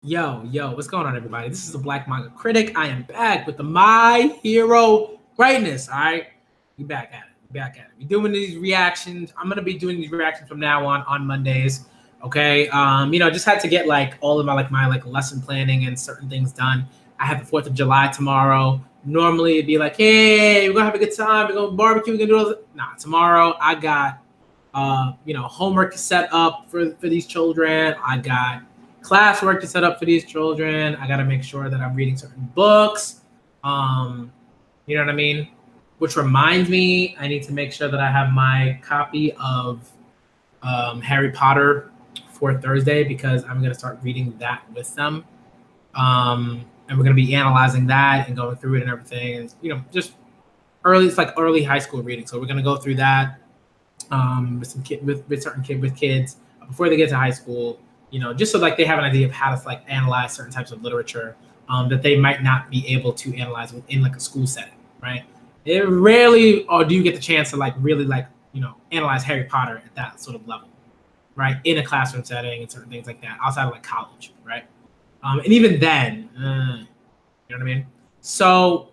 Yo, what's going on, everybody? This is the Black Manga Critic. I am back with the My Hero Greatness. All right, we back at it. We doing these reactions. I'm gonna be doing these reactions from now on Mondays. Okay. Just had to get like all of my lesson planning and certain things done. I have the 4th of July tomorrow. Normally it'd be like, hey, we're gonna have a good time. We're gonna barbecue. We're gonna do all this. Nah, tomorrow I got homework set up for these children. I got classwork to set up for these children. I got to make sure that I'm reading certain books. You know what I mean? Which reminds me, I need to make sure that I have my copy of Harry Potter for Thursday because I'm going to start reading that with them. And we're going to be analyzing that and going through it and everything. And, just early, it's like early high school reading. So we're going to go through that with kids before they get to high school. Just so like they have an idea of how to like analyze certain types of literature that they might not be able to analyze within like a school setting, right? It rarely or do you get the chance to like really like analyze Harry Potter at that sort of level, right? In a classroom setting and certain things like that outside of like college, right? And even then, you know what I mean? So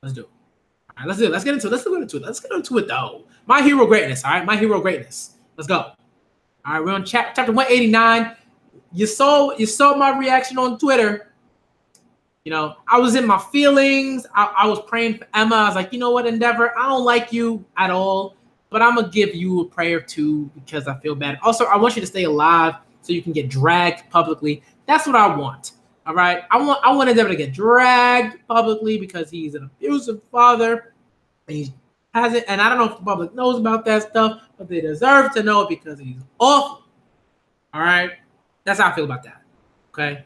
let's do it. All right, let's do it. Let's get into it though. My Hero Greatness. All right, My Hero Greatness. Let's go. All right, we're on chapter 189. You saw my reaction on Twitter. I was in my feelings. I was praying for Emma. I was like, you know what, Endeavor, I don't like you at all, but I'm gonna give you a prayer too because I feel bad. Also, I want you to stay alive so you can get dragged publicly. That's what I want. All right, I want Endeavor to get dragged publicly because he's an abusive father, and he hasn't. And I don't know if the public knows about that stuff, but they deserve to know it because he's awful. All right, that's how I feel about that. Okay,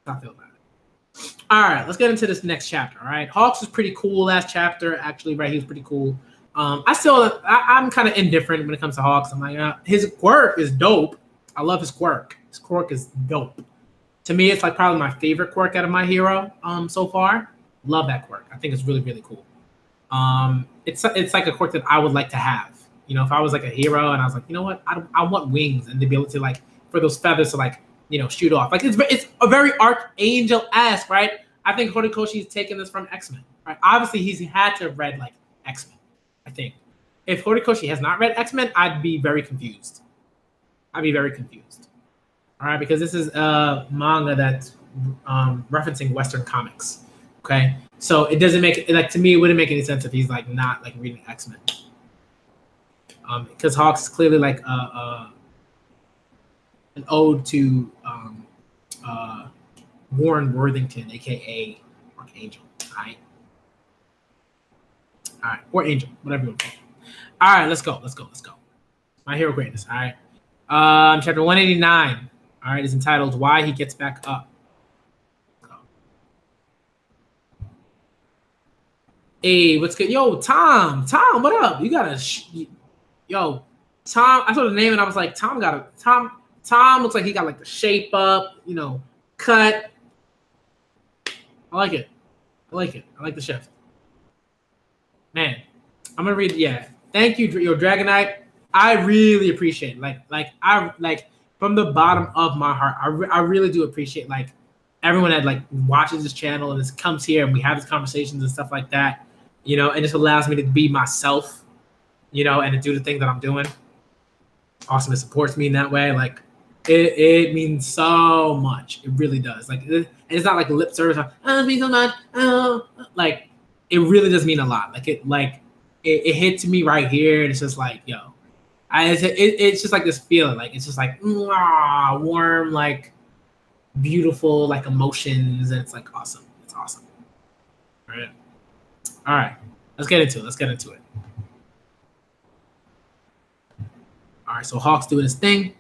that's how I feel about it. All right, let's get into this next chapter. All right, Hawks was pretty cool last chapter. Actually, right, he was pretty cool. I'm kind of indifferent when it comes to Hawks. I'm like, his quirk is dope. I love his quirk. His quirk is dope. To me, it's like probably my favorite quirk out of My Hero so far. Love that quirk. I think it's really, really cool. It's like a quirk that I would like to have. If I was like a hero and I was like, you know what, I want wings and to be able to like for those feathers to like shoot off. Like it's a very Archangel-esque, right? I think Horikoshi's taken this from X-Men. Right? Obviously, he's had to have read like X-Men. I think if Horikoshi has not read X-Men, I'd be very confused. All right, because this is a manga that's referencing Western comics. Okay, so it doesn't make like to me it wouldn't make any sense if he's like not like reading X-Men. Because Hawks is clearly like an ode to Warren Worthington, aka Archangel. All right, or Angel, whatever you want to call it. All right, let's go. My Hero Greatness. All right, chapter 189. All right, is entitled "Why He Gets Back Up." Hey, what's good? Yo, Tom, what up? You got yo, Tom. I saw the name and I was like, Tom looks like he got like the shape up, cut. I like it. I like the shift. Man, I'm gonna read. Yeah, thank you, yo, Dragonite. I really appreciate it. From the bottom of my heart, I really do appreciate like everyone that like watches this channel and just comes here and we have these conversations and stuff like that. And just allows me to be myself, and to do the thing that I'm doing. Awesome, it supports me in that way. Like, it means so much. It really does. Like, it's not like lip service. Oh, it means so much. Oh, like, it really does mean a lot. It hits me right here, and it's just like, yo, it's just like this feeling. Like, it's just like warm, like beautiful, like emotions, and it's like awesome. It's awesome. All right, let's get into it. All right, so Hawk's doing his thing.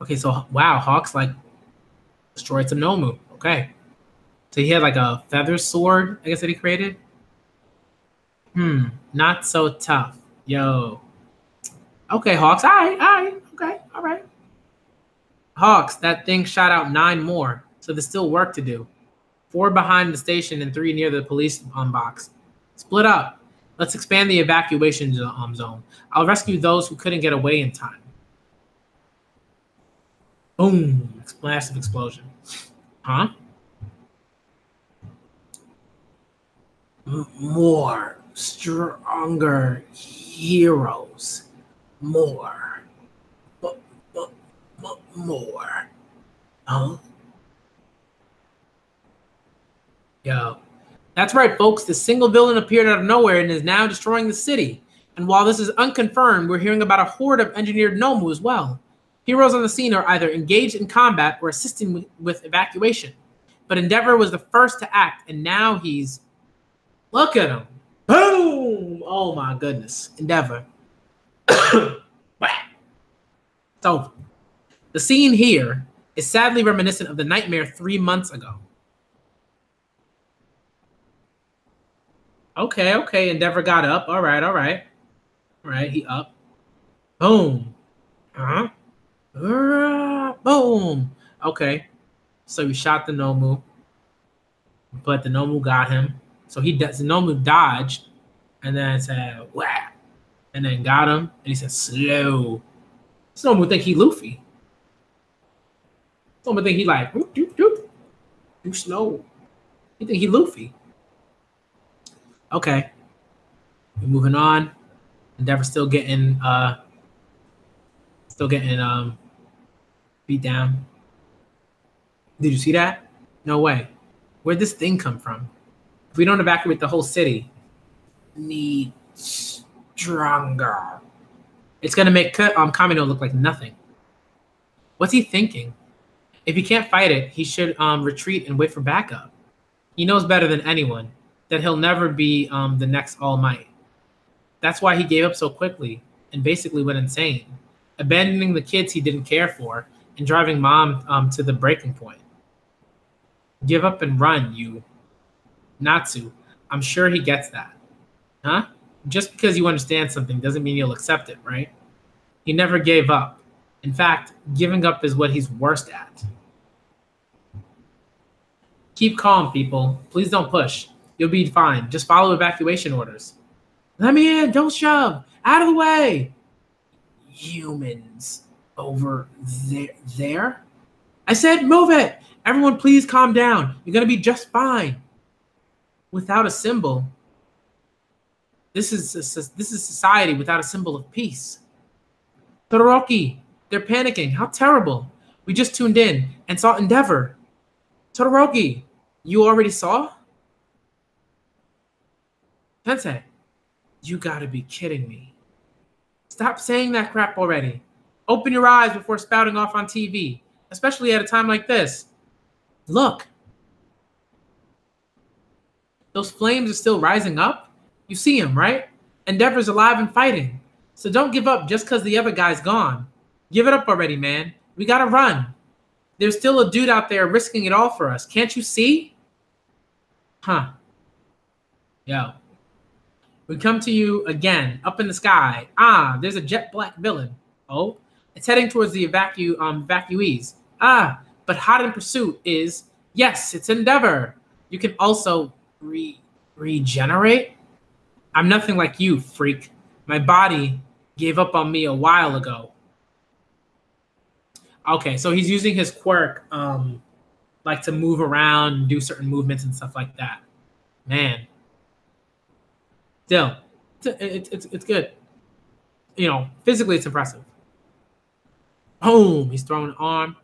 Okay, so wow, Hawk's like destroyed some Nomu. Okay, so he had like a feather sword, I guess, that he created. Not so tough, yo. Okay, Hawks. All right. Okay, all right. Hawks, that thing shot out 9 more, so there's still work to do. 4 behind the station and 3 near the police box. Split up. Let's expand the evacuation zone. I'll rescue those who couldn't get away in time. Boom. Massive explosion. Huh? More. Stronger heroes. More. More. Huh? Yo. That's right, folks. The single villain appeared out of nowhere and is now destroying the city. And while this is unconfirmed, we're hearing about a horde of engineered Nomu as well. Heroes on the scene are either engaged in combat or assisting with evacuation. But Endeavor was the first to act, and now he's... Look at him. Boom! Oh my goodness. Endeavor. It's over. The scene here is sadly reminiscent of the nightmare 3 months ago. Okay. Endeavor got up. All right. He up. Boom. Huh? Boom. Okay. So he shot the Nomu, but the Nomu got him. So the Nomu dodged, and then said whack, and then got him, and he said slow. This Nomu think he Luffy. Nomu think he like too slow. He think he Luffy. Okay. We're moving on. Endeavor still getting beat down. Did you see that? No way. Where'd this thing come from? If we don't evacuate the whole city, need stronger. It's gonna make Kamino look like nothing. What's he thinking? If he can't fight it, he should retreat and wait for backup. He knows better than anyone that he'll never be the next All Might. That's why he gave up so quickly and basically went insane, abandoning the kids he didn't care for and driving Mom to the breaking point. Give up and run, you. Natsu, I'm sure he gets that. Huh? Just because you understand something doesn't mean you'll accept it, right? He never gave up. In fact, giving up is what he's worst at. Keep calm, people. Please don't push. You'll be fine. Just follow evacuation orders. Let me in. Don't shove. Out of the way. Humans over there? I said move it. Everyone, please calm down. You're going to be just fine. Without a symbol. This is society without a symbol of peace. Todoroki, they're panicking. How terrible. We just tuned in and saw Endeavor. Todoroki, you already saw? Sensei, you gotta be kidding me. Stop saying that crap already. Open your eyes before spouting off on TV, especially at a time like this. Look. Those flames are still rising up? You see him, right? Endeavor's alive and fighting. So don't give up just because the other guy's gone. Give it up already, man. We gotta run. There's still a dude out there risking it all for us. Can't you see? Huh. Yo. We come to you again, up in the sky. Ah, there's a jet black villain. Oh, it's heading towards the evacuees. Ah, but hot in pursuit is, yes, it's Endeavor. You can also regenerate? I'm nothing like you, freak. My body gave up on me a while ago. Okay, so he's using his quirk, like to move around and do certain movements and stuff like that. Man. Still, it's good. You know, physically it's impressive. Boom, he's throwing an arm.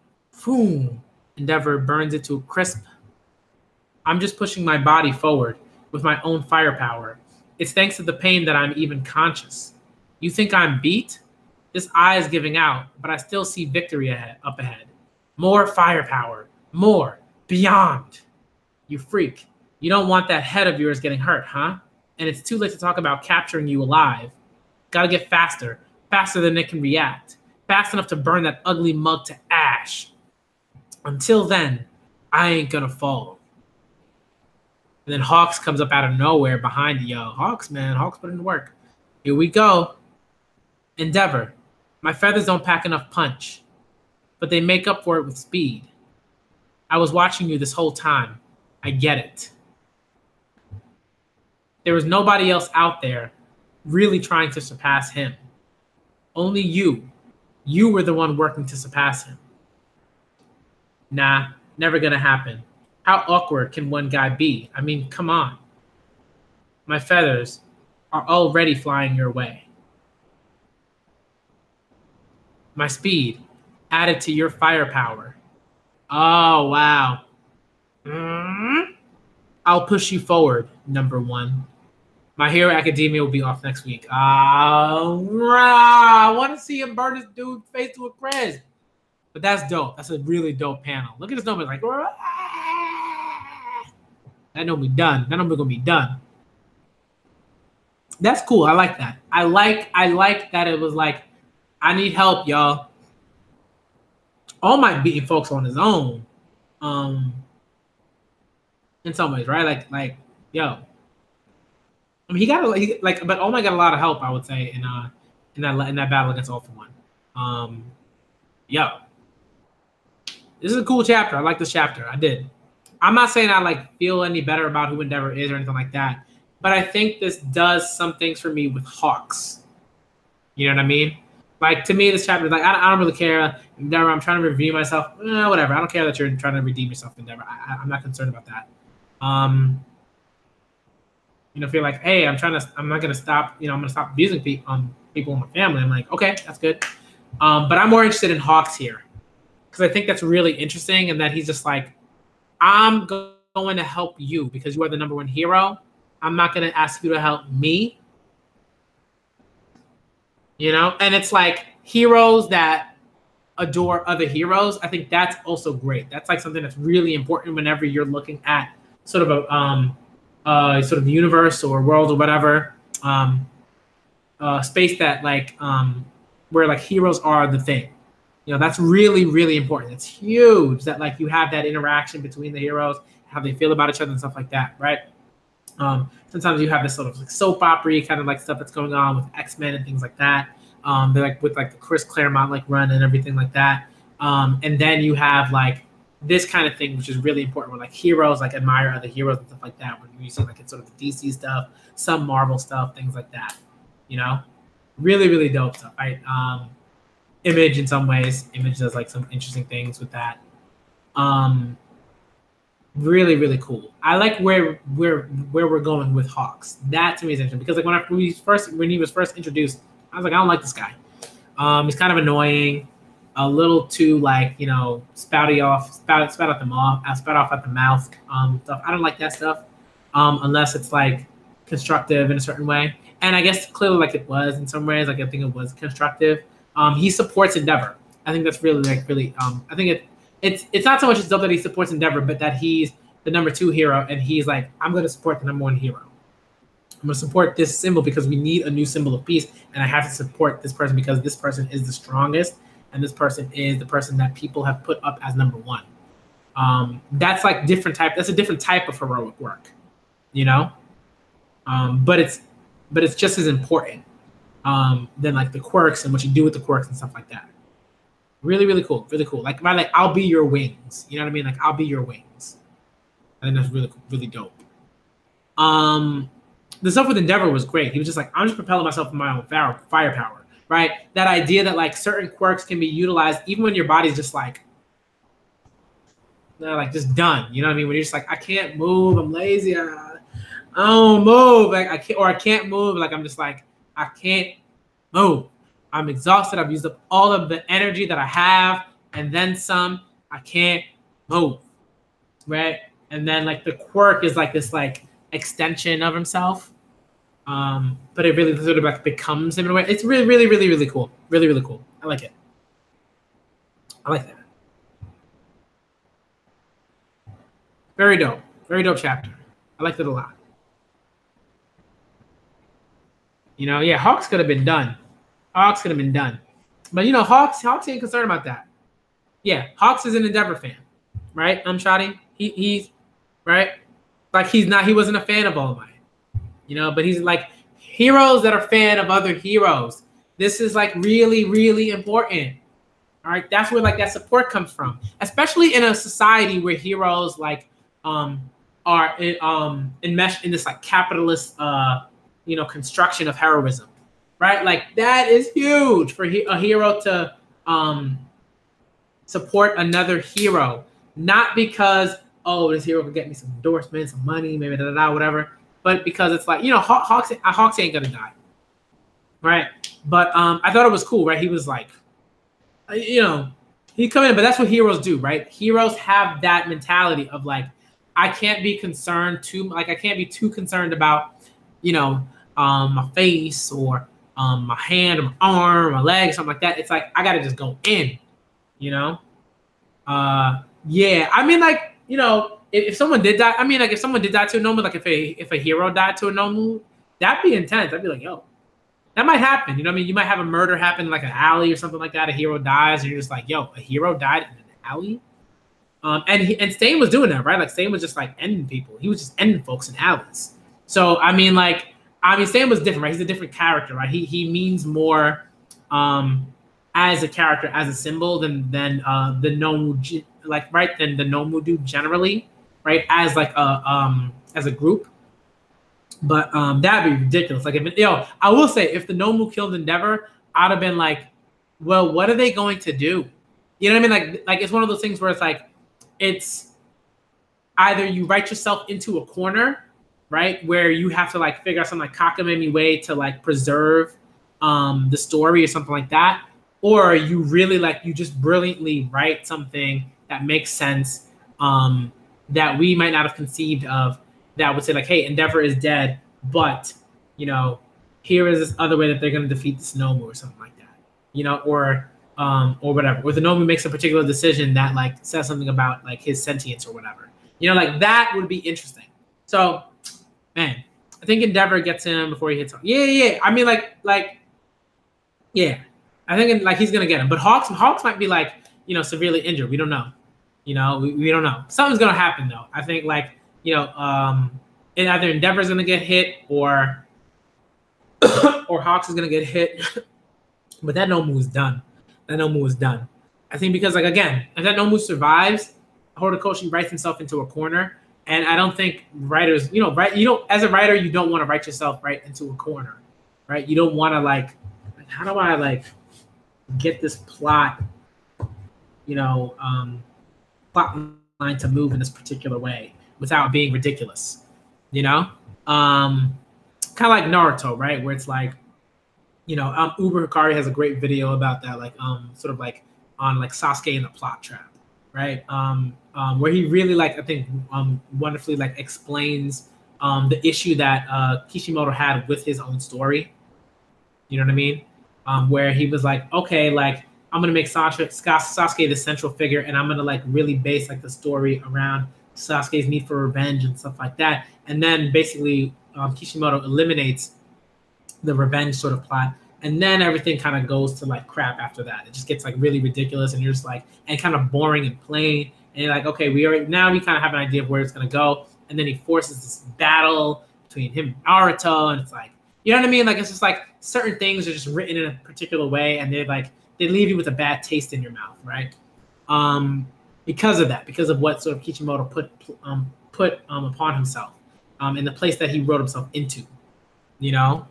Boom, Endeavor burns it to a crisp. I'm just pushing my body forward with my own firepower. It's thanks to the pain that I'm even conscious. You think I'm beat? This eye is giving out, but I still see victory up ahead. More firepower, more, beyond. You freak. You don't want that head of yours getting hurt, huh? And it's too late to talk about capturing you alive. Gotta get faster, faster than it can react, fast enough to burn that ugly mug to ash. Until then, I ain't gonna fall. And then Hawks comes up out of nowhere behind you. Yo, Hawks, man, Hawks put in the work. Here we go. Endeavor, my feathers don't pack enough punch, but they make up for it with speed. I was watching you this whole time. I get it. There was nobody else out there really trying to surpass him. Only you. You were the one working to surpass him. Nah, never gonna happen. How awkward can one guy be? I mean, come on. My feathers are already flying your way. My speed added to your firepower. Oh, wow. I'll push you forward, number one. My Hero Academia will be off next week. I want to see him burn this dude's face to a crisp. But that's dope. That's a really dope panel. Look at this number, like, that number be done. That number gonna be done. That's cool. I like that. I like that it was like, I need help, y'all. All Might beating folks on his own. In some ways, right? Like, yo. I mean, but All Might got a lot of help, I would say, in that battle against All for One. Yo. This is a cool chapter. I like this chapter. I did. I'm not saying I like feel any better about who Endeavor is or anything like that, but I think this does some things for me with Hawks. You know what I mean? Like, to me, this chapter is like, I don't really care. Endeavor, I'm trying to review myself. Whatever. I don't care that you're trying to redeem yourself, Endeavor. I'm not concerned about that. Feel like, hey, I'm not gonna stop. I'm gonna stop abusing people in my family. I'm like, okay, that's good. But I'm more interested in Hawks here because I think that's really interesting, and that he's just like, I'm going to help you because you are the number one hero. I'm not going to ask you to help me. And it's like heroes that adore other heroes. I think that's also great. That's like something that's really important whenever you're looking at sort of a sort of universe or world or whatever, space that like where like heroes are the thing. That's really, really important. It's huge that like you have that interaction between the heroes, how they feel about each other and stuff like that, right? Sometimes you have this sort of like soap opera kind of like stuff that's going on with X-Men and things like that. They're like with like the Chris Claremont like run and everything like that. And then you have like this kind of thing, which is really important, where like heroes like admire other heroes and stuff like that. When you see like it's sort of the DC stuff, some Marvel stuff, things like that. Really, really dope stuff, right? Image in some ways. Image does like some interesting things with that. Really, really cool. I like where we're going with Hawks. That to me is interesting because like when he was first introduced, I was like, I don't like this guy. He's kind of annoying, a little too like spout off at the mouth stuff. I don't like that stuff unless it's like constructive in a certain way. And I guess clearly like it was in some ways. Like I think it was constructive. He supports Endeavor. I think that's really I think it's not so much dope that he supports Endeavor, but that he's the number 2 hero and he's like, I'm going to support the number 1 hero. I'm going to support this symbol because we need a new symbol of peace, and I have to support this person because this person is the strongest and this person is the person that people have put up as number 1. That's like that's a different type of heroic work, but it's just as important than like the quirks and what you do with the quirks and stuff like that. Really, really cool. Really cool. Like I'll be your wings. You know what I mean? Like I'll be your wings. I think that's really, really dope. The stuff with Endeavor was great. He was just like, I'm just propelling myself with my own firepower, right? That idea that like certain quirks can be utilized even when your body's just like just done. You know what I mean? When you're just like, I can't move. I'm lazy. I don't move. Like I can't move. Like I'm just like, I can't move. I'm exhausted. I've used up all of the energy that I have and then some. I can't move, right? And then like the quirk is like this like extension of himself, but it really sort of like becomes him in a way. It's really, really, really, really cool. Really, really cool. I like it. I like that. Very dope. Very dope chapter. I liked it a lot. Yeah, Hawks could have been done. Hawks could have been done. But Hawks ain't concerned about that. Yeah, Hawks is an Endeavor fan, right? Shotty. He's right. Like he wasn't a fan of All Might. But he's like heroes that are fan of other heroes. This is like really, really important. All right. That's where like that support comes from. Especially in a society where heroes like are enmeshed in this like capitalist construction of heroism. Right? Like that is huge for a hero to support another hero not because, oh, this hero could get me some endorsements, some money, maybe whatever, but because it's like, Hawks ain't gonna die, right? But I thought it was cool, right? He was like, he come in, but that's what heroes do, right? Heroes have that mentality of like, I can't be too concerned about, my face or my hand or my arm or my leg, something like that. It's like I gotta just go in, Yeah, I mean, like, if someone did die, I mean, like, if someone did die to a Nomu, like, if a hero died to a Nomu, that'd be intense. I'd be like, yo, that might happen. You know what I mean? You might have a murder happen in, like, an alley or something like that. A hero dies, and you're just like, yo, a hero died in an alley? And Stain was doing that, right? Like, Stain was just, like, ending people. He was just ending folks in alleys. So, I mean, Stain was different, right? He's a different character, right? He means more as a character, as a symbol than the Nomu, than the Nomu do generally, right? As like as a group. But that'd be ridiculous. Like, I will say, if the Nomu killed Endeavor, I'd have been like, well, what are they going to do? You know what I mean? Like it's one of those things where it's like, it's either you write yourself into a corner, right, where you have to like figure out some like cockamamie way to like preserve the story or something like that, or you really you just brilliantly write something that makes sense, that we might not have conceived of, that would say like, hey, Endeavor is dead, but here is this other way that they're going to defeat this Nomu or something like that, or whatever. Or the Nomu makes a particular decision that like says something about like his sentience or whatever. Like that would be interesting. So, man, I think Endeavor gets him before he hits him. Yeah. I mean, yeah. I think like he's gonna get him, but Hawks might be like severely injured. We don't know. We don't know. Something's gonna happen though. I think like and either Endeavor's gonna get hit or Hawks is gonna get hit. But that Nomu is done. I think because like again, if that Nomu survives, Horikoshi writes himself into a corner, and I don't think writers, as a writer, you don't want to write yourself right into a corner, right? You don't want to like how do I like get this plot, plot line to move in this particular way without being ridiculous, kind of like Naruto, right? Where it's like, Uber Hikari has a great video about that, like sort of like on like Sasuke in the plot trap, right? Where he really like I think wonderfully like explains the issue that Kishimoto had with his own story. You know what I mean? Where he was like, okay, like I'm gonna make Sasuke the central figure, and I'm gonna like really base like the story around Sasuke's need for revenge and stuff like that. And then basically Kishimoto eliminates the revenge sort of plot, and then everything kind of goes to like crap after that. It just gets like really ridiculous, and you're just like, and kind of boring and plain. And you're like, okay, we kind of have an idea of where it's gonna go. And then he forces this battle between him and Naruto, and it's like, you know what I mean? Like it's just like certain things are just written in a particular way, and they leave you with a bad taste in your mouth, right? Because of that, because of what sort of Kishimoto put upon himself, in the place that he wrote himself into, and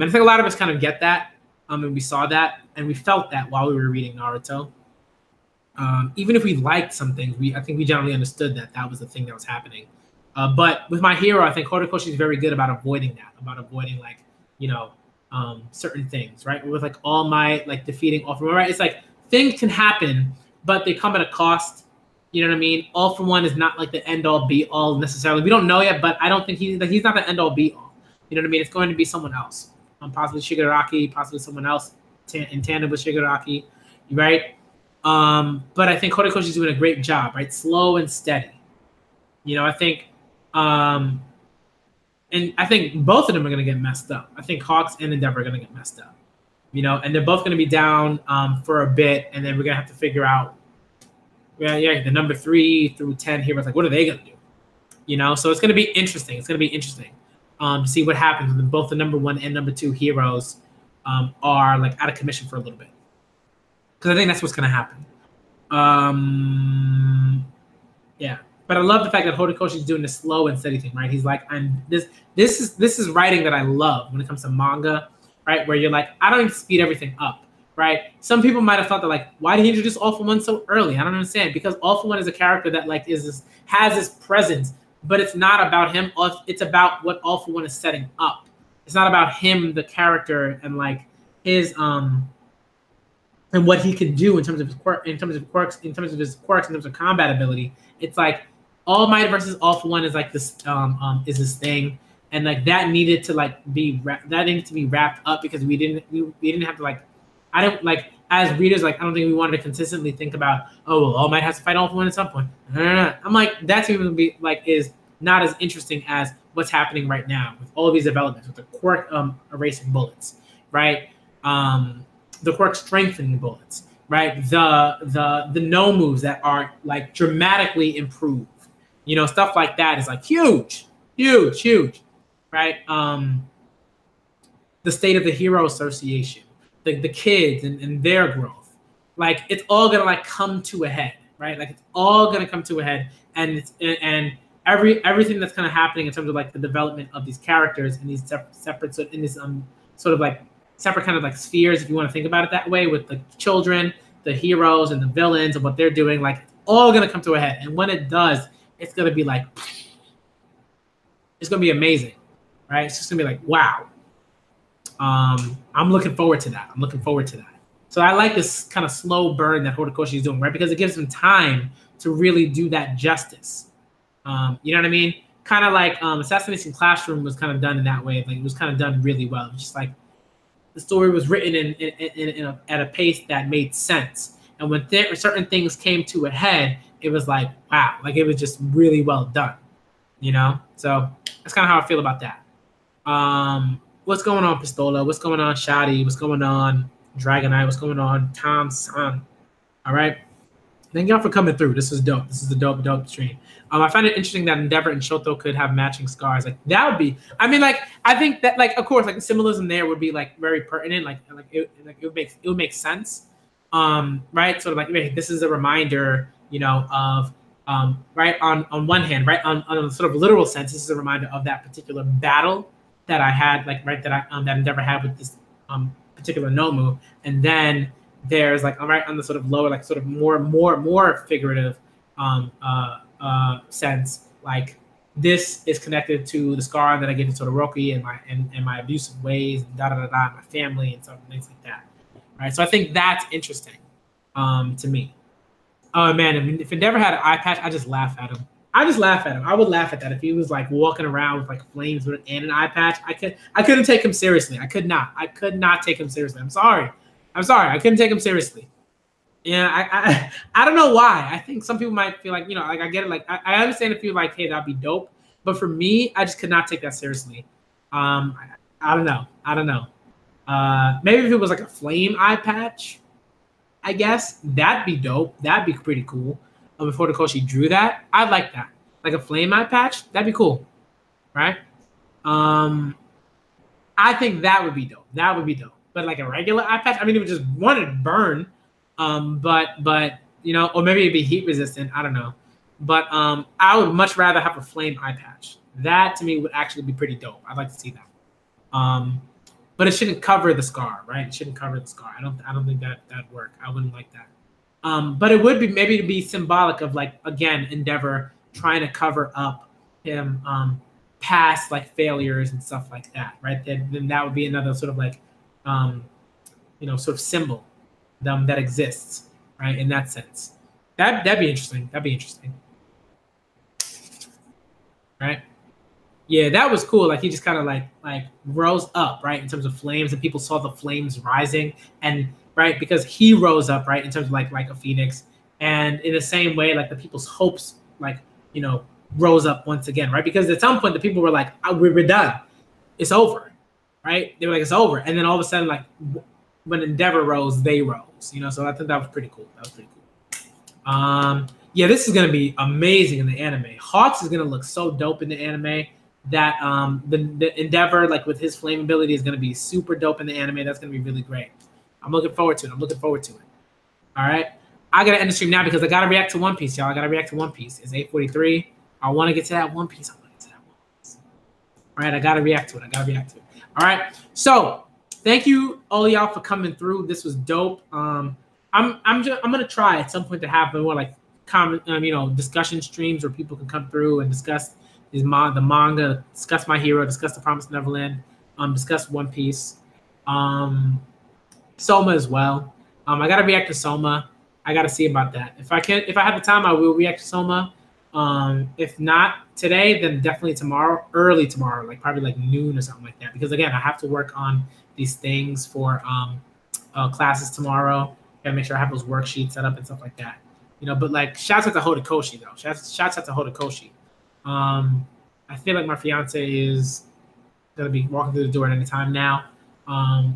I think a lot of us kind of get that, and we saw that, and we felt that while we were reading Naruto. Even if we liked some things, I think we generally understood that was the thing that was happening. But with My Hero, I think Horikoshi is very good about avoiding that, like, certain things, right? With like All Might, like defeating All For One, right? It's like things can happen, but they come at a cost. You know what I mean? All For One is not like the end all be all necessarily. We don't know yet, but I don't think he's not the end all be all. You know what I mean? It's going to be someone else. Possibly Shigaraki, possibly someone else in tandem with Shigaraki, right? But I think Horikoshi's doing a great job, right? Slow and steady. I think, and I think both of them are going to get messed up. I think Hawks and Endeavor are going to get messed up, and they're both going to be down for a bit, and then we're going to have to figure out, the number 3 through 10 heroes, like what are they going to do? So it's going to be interesting. To see what happens when both the number 1 and number 2 heroes are like out of commission for a little bit, because I think that's what's going to happen. Yeah, but I love the fact that Horikoshi's doing this slow and steady thing, right? He's like, this is writing that I love when it comes to manga, right? Where you're like, I don't need to speed everything up, right? Some people might have thought that like, why did he introduce All for One so early? I don't understand, because All for One is a character that like has this presence, but it's not about him. It's about what All for One is setting up. It's not about him, the character, and like his and what he can do in terms of his in terms of combat ability. It's like All Might versus All for One is like this is this thing, and like that needed to like be wrapped up, because we didn't have to like, I don't like, as readers, like I don't think we wanted to consistently think about, oh well, All Might has to fight All for One at some point. No. I'm like, that's even be like is not as interesting as what's happening right now with all of these developments, with the quirk erasing bullets, right? The quirk strengthening bullets, right? The no moves that are like dramatically improved, you know, stuff like that is like huge, right? The state of the Hero Association, the kids and their growth, like it's all gonna like come to a head, right? Like it's all gonna come to a head, and everything that's kind of happening in terms of like the development of these characters and these separate in this sort of like separate kind of like spheres, if you want to think about it that way, with the children, the heroes, and the villains, and what they're doing, like it's all gonna come to a head. And when it does, it's gonna be like, it's gonna be amazing, right? It's just gonna be like, wow. I'm looking forward to that. So I like this kind of slow burn that Horikoshi is doing, right? Because it gives him time to really do that justice. You know what I mean? Kind of like Assassination Classroom was kind of done in that way. Like it was kind of done really well. It was just like the story was written at a pace that made sense. And when certain things came to a head, it was like, wow, like it was just really well done, you know? So that's kind of how I feel about that. What's going on, Pistola? What's going on, Shadi? What's going on, Dragonite? What's going on, Tom-san? All right. Thank y'all for coming through. This is dope. This is a dope stream. I find it interesting that Endeavor and Shoto could have matching scars. Like that would be. I mean, like I think that, like, of course, like the symbolism there would be like very pertinent. Like it would make sense. Right. Sort of like, hey, this is a reminder, you know, of right on one hand, right on a sort of literal sense, this is a reminder of that particular battle that I had, like, right, that Endeavor had with this particular Nomu, and then there's like, all right, on the sort of lower, like sort of more figurative sense, like this is connected to the scar that I gave to Todoroki and my abusive ways and my family and things like that, right? So I think that's interesting to me. Oh man, if Endeavor had an eye patch, I just laugh at him. I would laugh at that if he was like walking around with like flames and an eye patch. I couldn't take him seriously. I could not take him seriously. I'm sorry. I couldn't take him seriously. Yeah, I don't know why. I think some people might feel like, you know, like I get it. Like I understand if you're like, hey, that'd be dope. But for me, I just could not take that seriously. I don't know. Maybe if it was like a flame eye patch, I guess that'd be dope. That'd be pretty cool. Before Horikoshi drew that, I'd like that. Like a flame eye patch, that'd be cool, right? I think that would be dope. But like a regular eye patch, I mean, it would just want to burn. But you know, or maybe it'd be heat resistant. I don't know. But I would much rather have a flame eye patch. That to me would actually be pretty dope. I'd like to see that. But it shouldn't cover the scar, right? It shouldn't cover the scar. I don't think that'd work. I wouldn't like that. But it would be maybe to be symbolic of like, again, Endeavor trying to cover up him past like failures and stuff like that, right? Then that would be another sort of like you know, sort of symbol that exists, right? In that sense. That'd be interesting. Right? Yeah, that was cool. Like he just kind of like rose up, right, in terms of flames, and people saw the flames rising, and right, because he rose up, right, in terms of like a phoenix, and in the same way, like the people's hopes, like, you know, rose up once again, right? Because at some point the people were like, oh, we're done, it's over, right? They were like, it's over, and then all of a sudden, like when Endeavor rose, they rose, you know. So I think that was pretty cool. Yeah, this is gonna be amazing in the anime. Hawks is gonna look so dope in the anime. That the Endeavor, like with his flame ability, is gonna be super dope in the anime. That's gonna be really great. I'm looking forward to it. All right, I gotta end the stream now because I gotta react to One Piece, y'all. It's 8:43. I want to get to that One Piece. All right, I gotta react to it. All right, so thank you all y'all for coming through. This was dope. I'm gonna try at some point to have more like discussion streams where people can come through and discuss the manga, discuss My Hero, discuss The Promised Neverland, discuss One Piece, Soma as well. I gotta react to Soma. I gotta see about that. If I have the time, I will react to Soma. If not today, then definitely tomorrow, early tomorrow, like probably like noon or something like that. Because again, I have to work on these things for classes tomorrow. Gotta make sure I have those worksheets set up and stuff like that. But like shouts out to Hodakoshi though. Shouts out to Hodakoshi. I feel like my fiance is gonna be walking through the door at any time now,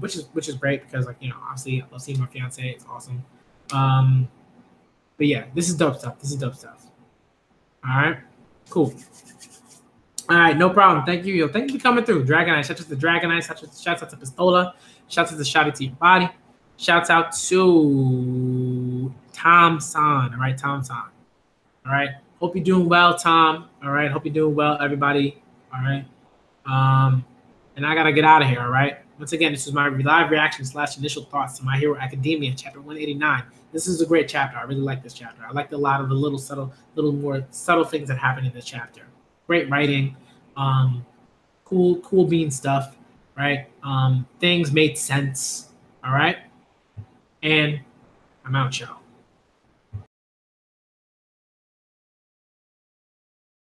which is great because like obviously I love seeing my fiance. It's awesome. But yeah, this is dope stuff. All right, cool. All right, no problem. Thank you. Thank you for coming through. Dragonite. Shout out to the Dragonite. Shouts out to Pistola. Shouts out to Shouty to Your Body. Shouts out to Tom San. All right, Tom San. All right. Hope you're doing well, Tom. All right. Hope you're doing well, everybody. All right. And I gotta get out of here. All right. Once again, this is my live reaction / initial thoughts to My Hero Academia, chapter 189. This is a great chapter. I really like this chapter. I liked a lot of the little more subtle things that happen in this chapter. Great writing, cool bean stuff, right? Things made sense. All right. And I'm out, y'all.